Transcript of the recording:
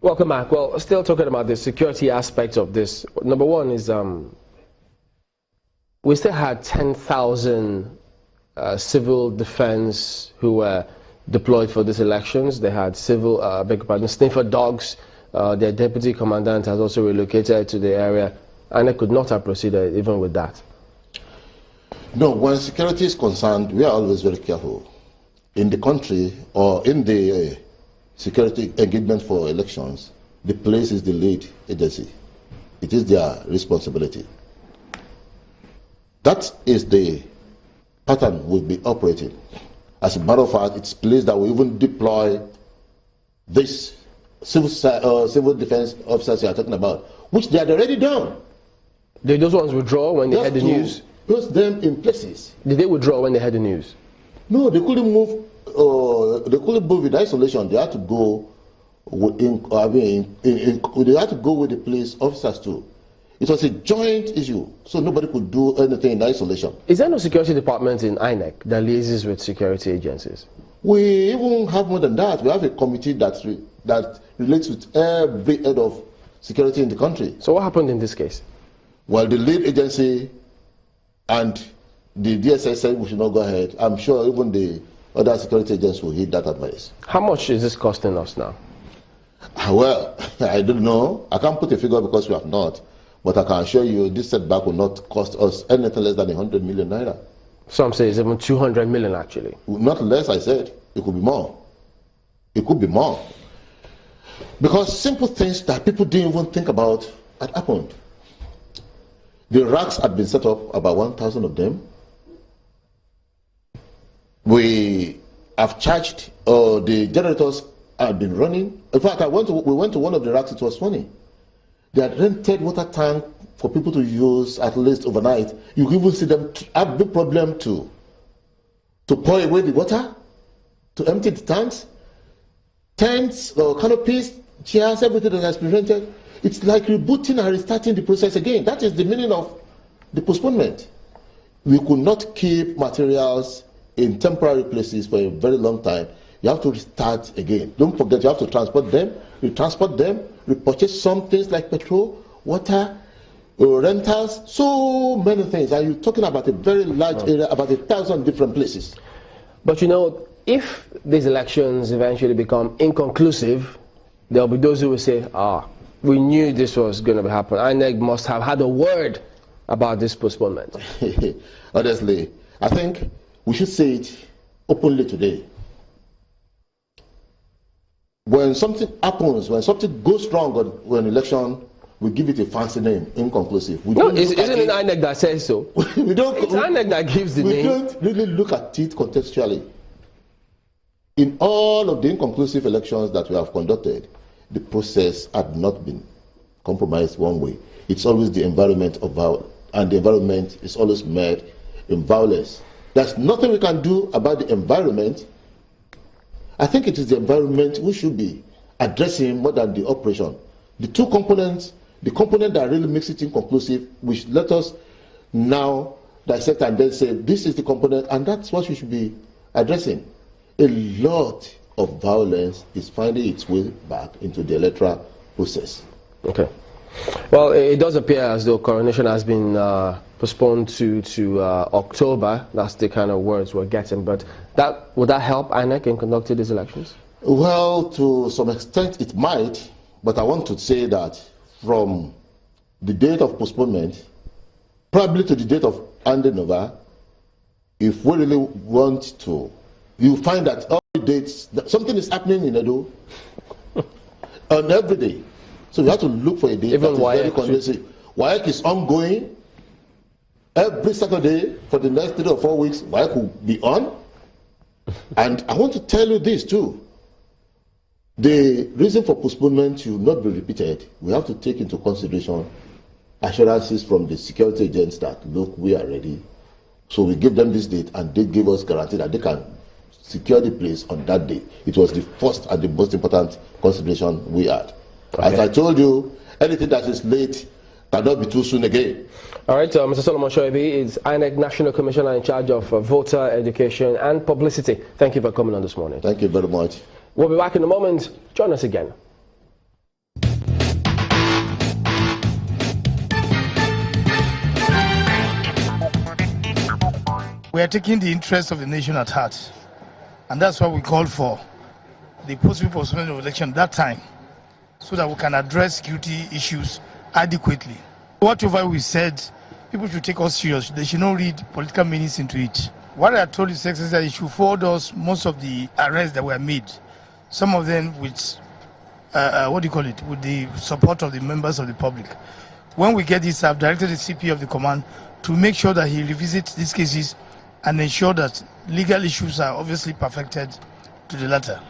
Welcome back. Well, still talking about the security aspect of this. Number one is we still had 10,000 civil defense who were deployed for these elections. They had sniffer dogs. Their deputy commandant has also relocated to the area, and they could not have proceeded even with that. No, when security is concerned, we are always very careful. In the country or in the security engagement for elections, the police is the lead agency. It is their responsibility. That is the pattern we'll be operating. As a matter of fact, it's police that will even deploy this civil defense officers you are talking about, which they had already done. Did those ones withdraw when they had the news? Post them in places. Did they withdraw when they had the news? No, they couldn't move. They couldn't move in isolation. They had to go they had to go with the police officers too. It was a joint issue, so nobody could do anything in isolation. Is there no security department in INEC that liaises with security agencies? We even have more than that. We have a committee that relates with every head of security in the country. So what happened in this case? Well, the lead agency and the DSS said we should not go ahead. I'm sure even the other security agents will heed that advice. How much is this costing us now? Well, I don't know. I can't put a figure because we have not. But I can assure you this setback will not cost us anything less than 100 million naira. Some say it's even 200 million actually. Not less, I said. It could be more. It could be more. Because simple things that people didn't even think about had happened. The racks had been set up, about 1,000 of them. We have charged, the generators had been running. In fact, we went to one of the racks, it was funny. They had rented water tank for people to use at least overnight. You can even see them have the problem to pour away the water, to empty the tanks, tents, canopies, chairs, everything that has been rented. It's like rebooting and restarting the process again. That is the meaning of the postponement. We could not keep materials in temporary places for a very long time. You have to restart again. Don't forget, you have to transport them, repurchase some things like petrol, water, rentals, so many things. And you're talking about a very large area, about 1,000 different places. But you know, if these elections eventually become inconclusive, there'll be those who will say, we knew this was going to happen. INEC must have had a word about this postponement. Honestly, I think we should say it openly today. When something happens, when something goes wrong on an election, we give it a fancy name, inconclusive. Isn't it INEC that says so? It's INEC that gives the name. We don't really look at it contextually. In all of the inconclusive elections that we have conducted, the process had not been compromised one way. It's always the environment of violence, and the environment is always met in violence. There's nothing we can do about the environment. I think it is the environment we should be addressing more than the operation. The two components, the component that really makes it inconclusive, which let us now dissect and then say this is the component, and that's what we should be addressing. A lot of violence is finding its way back into the electoral process. Okay. Well, it does appear as though coronation has been postponed to October. That's the kind of words we're getting. But would that help INEC in conducting these elections? Well, to some extent it might. But I want to say that from the date of postponement, probably to the date of handing over, if we really want to, you find that all the dates, something is happening in Edo on every day. So you have to look for a date that is very conducive. WAEC is ongoing. Every Saturday for the next 3 or 4 weeks, WAEC will be on. And I want to tell you this too. The reason for postponement should not be repeated. We have to take into consideration assurances from the security agents that, look, we are ready. So we give them this date and they give us guarantee that they can secure the place on that day. It was the first and the most important consideration we had. Okay. As I told you, anything that is late cannot be too soon again. All right, Mr. Solomon Soyebi is INEC National Commissioner in charge of voter education and publicity. Thank you for coming on this morning. Thank you very much. We'll be back in a moment. Join us again. We are taking the interest of the nation at heart, and that's why we called for the postponement of election at that time, so that we can address security issues adequately. Whatever we said, people should take us serious. They should not read political meanings into it. What I told His Excellency is that he should forward us most of the arrests that were made, some of them with, with the support of the members of the public. When we get this, I've directed the CP of the command to make sure that he revisits these cases and ensure that legal issues are obviously perfected to the latter.